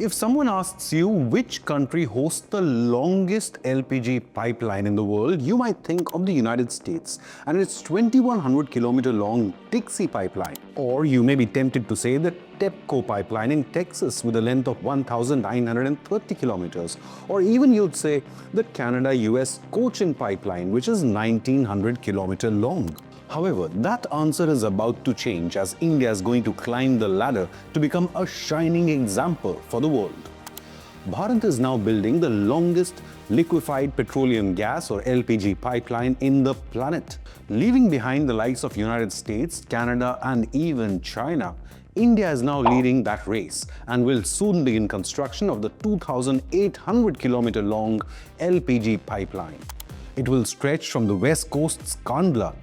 If someone asks you which country hosts the longest LPG pipeline in the world, you might think of the United States and its 2,100-kilometer long Dixie pipeline. Or you may be tempted to say the TEPCO pipeline in Texas with a length of 1,930 kilometers. Or even you'd say the Canada-US Cochin pipeline, which is 1,900-kilometer long. However, that answer is about to change as India is going to climb the ladder to become a shining example for the world. Bharat is now building the longest liquefied petroleum gas or LPG pipeline in the planet. Leaving behind the likes of United States, Canada and even China, India is now leading that race and will soon begin construction of the 2,800-kilometer long LPG pipeline. It will stretch from the west coast's Kandla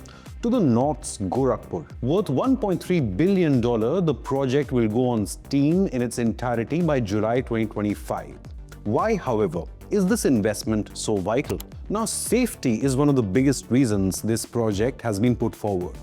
to the north's Gorakhpur. Worth $1.3 billion, the project will go on steam in its entirety by July 2025. Why, however, is this investment so vital? Now, safety is one of the biggest reasons this project has been put forward.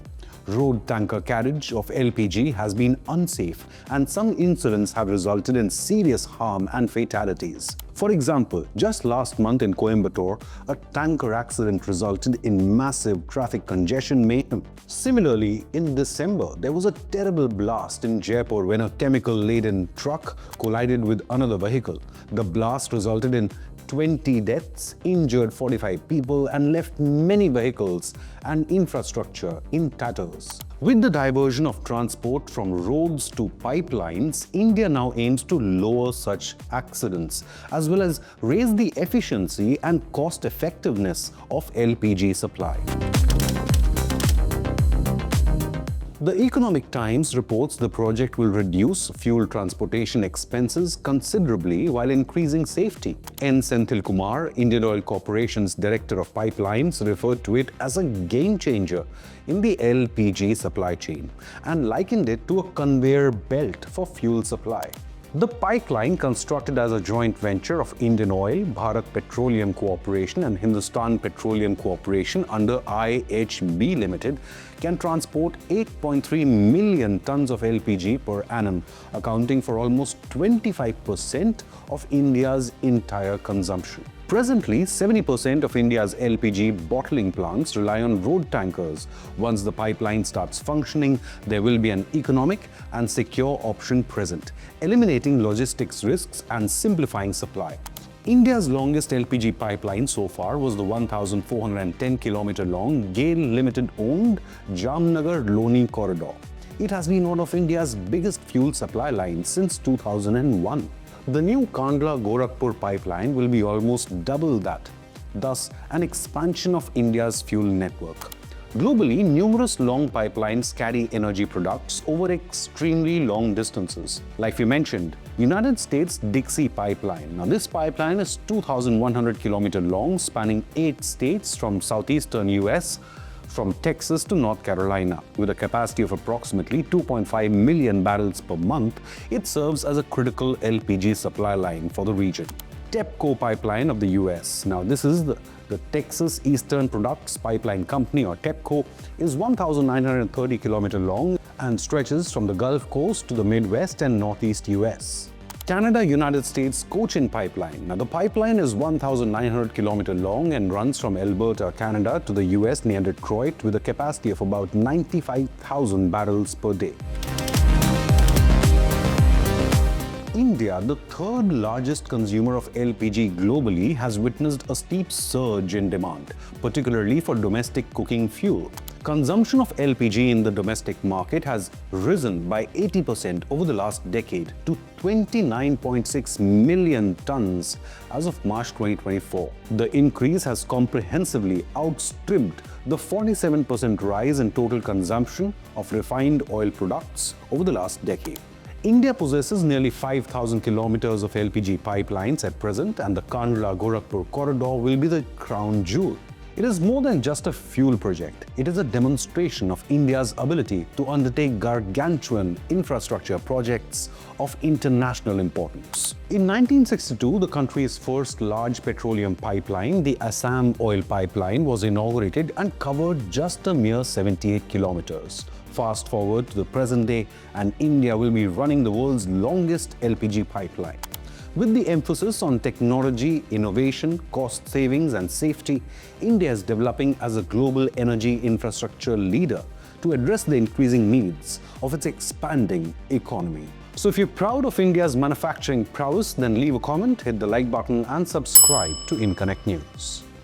Road tanker carriage of LPG has been unsafe and some incidents have resulted in serious harm and fatalities. For example, just last month in Coimbatore, a tanker accident resulted in massive traffic congestion mayhem. Similarly, in December, there was a terrible blast in Jaipur when a chemical-laden truck collided with another vehicle. The blast resulted in 20 deaths, injured 45 people, and left many vehicles and infrastructure in tatters. With the diversion of transport from roads to pipelines, India now aims to lower such accidents, as well as raise the efficiency and cost effectiveness of LPG supply. The Economic Times reports the project will reduce fuel transportation expenses considerably while increasing safety. N. Senthil Kumar, Indian Oil Corporation's Director of Pipelines, referred to it as a game changer in the LPG supply chain and likened it to a conveyor belt for fuel supply. The pipeline, constructed as a joint venture of Indian Oil, Bharat Petroleum Corporation and Hindustan Petroleum Corporation under IHB Limited, can transport 8.3 million tons of LPG per annum, accounting for almost 25% of India's entire consumption. Presently, 70% of India's LPG bottling plants rely on road tankers. Once the pipeline starts functioning, there will be an economic and secure option present, eliminating logistics risks and simplifying supply. India's longest LPG pipeline so far was the 1,410-kilometer long GAIL Limited-owned Jamnagar-Loni corridor. It has been one of India's biggest fuel supply lines since 2001. The new Kandla-Gorakhpur pipeline will be almost double that, thus an expansion of India's fuel network. Globally, numerous long pipelines carry energy products over extremely long distances. Like we mentioned, United States Dixie pipeline. Now, this pipeline is 2,100 kilometers long, spanning 8 states from southeastern US, from Texas to North Carolina. With a capacity of approximately 2.5 million barrels per month, it serves as a critical LPG supply line for the region. TEPCO pipeline of the US. Now, this is the Texas Eastern Products Pipeline Company, or TEPCO, is 1,930 kilometers long and stretches from the Gulf Coast to the Midwest and Northeast US. Canada-United States Cochin pipeline. Now, the pipeline is 1,900 kilometers long and runs from Alberta, Canada to the US near Detroit with a capacity of about 95,000 barrels per day. India, the third largest consumer of LPG globally, has witnessed a steep surge in demand, particularly for domestic cooking fuel. Consumption of LPG in the domestic market has risen by 80% over the last decade to 29.6 million tons as of March 2024. The increase has comprehensively outstripped the 47% rise in total consumption of refined oil products over the last decade. India possesses nearly 5,000 kilometers of LPG pipelines at present, and the Kandla-Gorakhpur corridor will be the crown jewel. It is more than just a fuel project. It is a demonstration of India's ability to undertake gargantuan infrastructure projects of international importance. In 1962, the country's first large petroleum pipeline, the Assam Oil Pipeline, was inaugurated and covered just a mere 78 kilometers. Fast forward to the present day, and India will be running the world's longest LPG pipeline. With the emphasis on technology, innovation, cost savings and safety, India is developing as a global energy infrastructure leader to address the increasing needs of its expanding economy. So if you're proud of India's manufacturing prowess, then leave a comment, hit the like button and subscribe to Inconnect News.